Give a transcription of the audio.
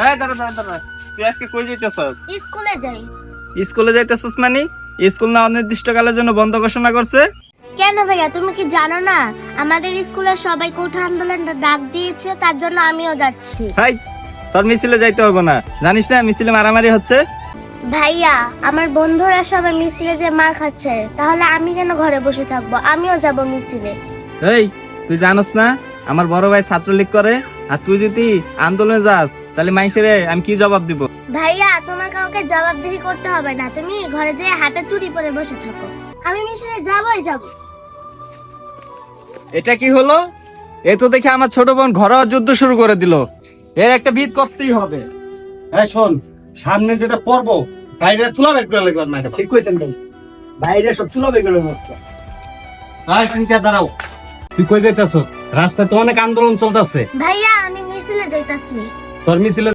এই দাঁড়া দাঁড়া দাঁড়া, তুই আজকে কই যাইতেছস? স্কুলে যাই। স্কুলে যাইতেছস মানে? স্কুল না অনির্দিষ্টকালের জন্য বন্ধ ঘোষণা করছে? কেন ভাইয়া, তুমি কি জানো না আমাদের স্কুলের সবাই কোঠা আন্দোলনের ডাক দিয়েছে, তার জন্য আমিও যাচ্ছি। হাই, তোর মিছিলে যাইতে হবে না, জানিস না মিছিলে মারামারি হচ্ছে। ভাইয়া, আমার বন্ধুরা সবাই মিছিলে যে মার খাচ্ছে, তাহলে আমি কেন ঘরে বসে থাকবো? আমিও যাব মিছিলে। এই, তুই জানোস না আমার বড় ভাই ছাত্রলীগ করে, আর তুই যদি আন্দোলনে যাস তাহলে মাইশেরে আমি কি জবাব দিব? ভাইয়া, তোমার কাউকে জবাবদিহি করতে হবে না, তুমি ঘরে যেয়ে হাতে চুরি পরে বসে থাকো। আমি মিছিলে যাবই যাব। এটা কি হলো? এ তো দেখে আমার ছোট বোন ঘরোয়া যুদ্ধ শুরু করে দিল। এর একটা ভিত করতেই হবে। এই শোন, সামনে যেটা পর্ব, বাইরে তুলা বের করে লাগবে না। ঠিক কইছেন ভাই, বাইরে সব তুলা বের করে লাগবে। ভাই চিন্তা দাঁড়াও, তুই কই যাইতাছ? রাস্তায় তো অনেক আন্দোলন চলতেছে। ভাইয়া, আমি মিছিলে যাইতাছি। তোর মিছিলে